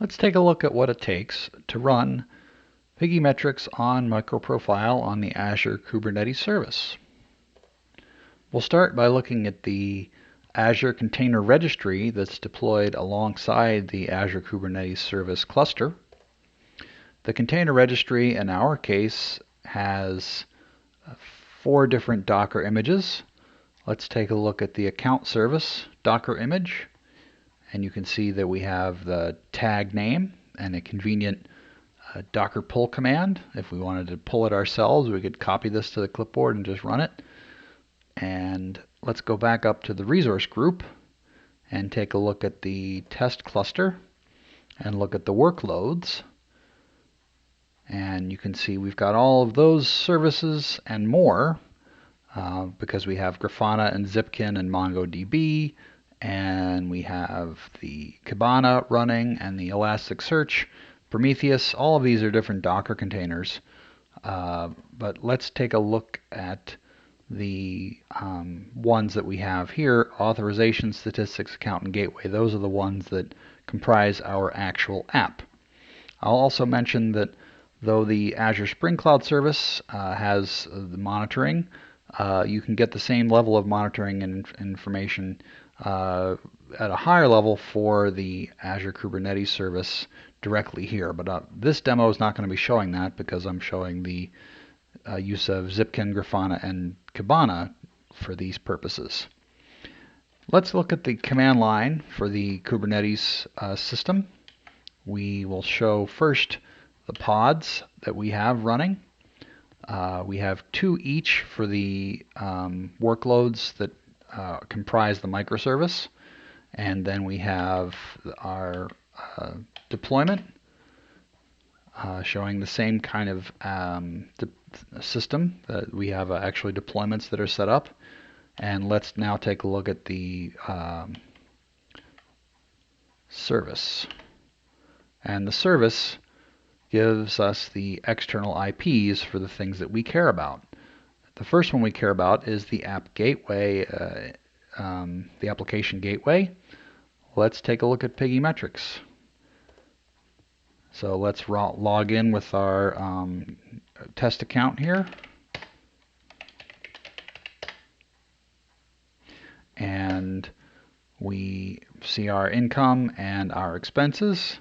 Let's take a look at what it takes to run PiggyMetrics on MicroProfile on the Azure Kubernetes service. We'll start by looking at the Azure Container Registry that's deployed alongside the Azure Kubernetes Service cluster. The Container Registry, in our case, has 4 different Docker images. Let's take a look at the account service Docker image. And you can see that we have the tag name and a convenient Docker pull command. If we wanted to pull it ourselves, we could copy this to the clipboard and just run it. And let's go back up to the resource group and take a look at the test cluster and look at the workloads. And you can see we've got all of those services and more because we have Grafana and Zipkin and MongoDB, and we have the Kibana running and the Elasticsearch, Prometheus. All of these are different Docker containers. But let's take a look at the ones that we have here: authorization, statistics, account, and gateway. Those are the ones that comprise our actual app. I'll also mention that though the Azure Spring Cloud service has the monitoring, you can get the same level of monitoring and information at a higher level for the Azure Kubernetes service directly here. But this demo is not going to be showing that because I'm showing the use of Zipkin, Grafana, and Kibana for these purposes. Let's look at the command line for the Kubernetes system. We will show first the pods that we have running. We have 2 each for the workloads that comprise the microservice. And then we have our deployment showing the same kind of system that we have actually deployments that are set up. And let's now take a look at the service. And the service gives us the external IPs for the things that we care about. The first one we care about is the app gateway, the application gateway. Let's take a look at PiggyMetrics. So let's log in with our test account here. And we see our income and our expenses.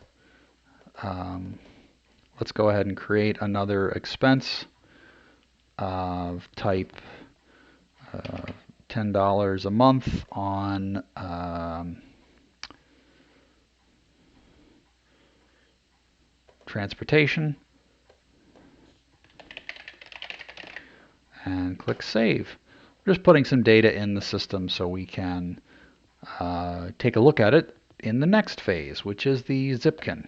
Let's go ahead and create another expense of type $10 a month on transportation, and click Save. We're just putting some data in the system so we can take a look at it in the next phase, which is the Zipkin.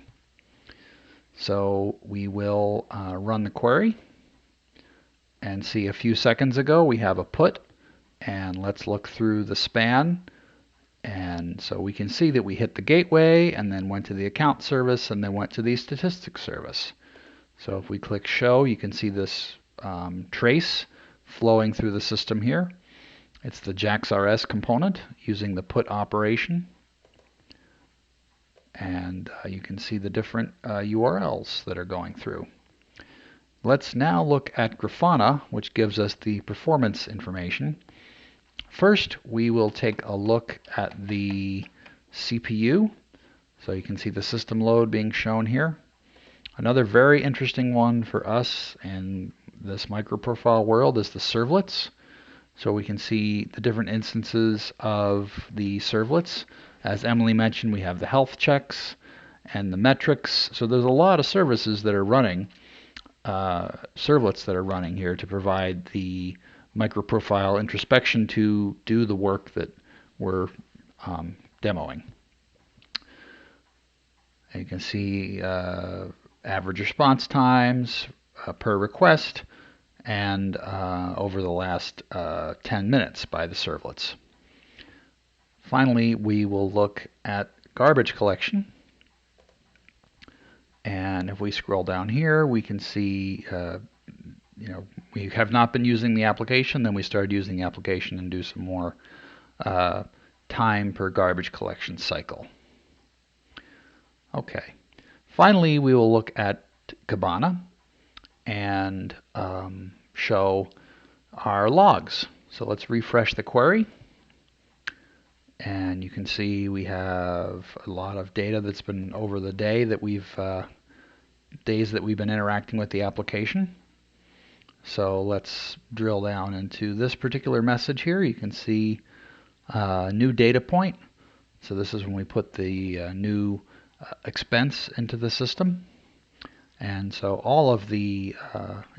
So we will run the query and see a few seconds ago we have a put, and let's look through the span. And so we can see that we hit the gateway and then went to the account service and then went to the statistics service. So if we click show, you can see this trace flowing through the system here. It's the JakartaOne component using the put operation. And you can see the different URLs that are going through. Let's now look at Grafana, which gives us the performance information. First, we will take a look at the CPU. So you can see the system load being shown here. Another very interesting one for us in this MicroProfile world is the servlets. So we can see the different instances of the servlets. As Emily mentioned, we have the health checks and the metrics. So there's a lot of services that are running, servlets that are running here to provide the MicroProfile introspection to do the work that we're demoing. And you can see average response times per request and over the last 10 minutes by the servlets. Finally, we will look at garbage collection. And if we scroll down here, we can see we have not been using the application, then we started using the application and do some more time per garbage collection cycle. Okay, Finally, we will look at Kibana and show our logs. So let's refresh the query. And you can see we have a lot of data that's been over the day that days that we've been interacting with the application. So let's drill down into this particular message here. You can see new data point. So this is when we put the new expense into the system. And so all of the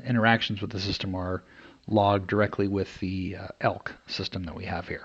interactions with the system are logged directly with the ELK system that we have here.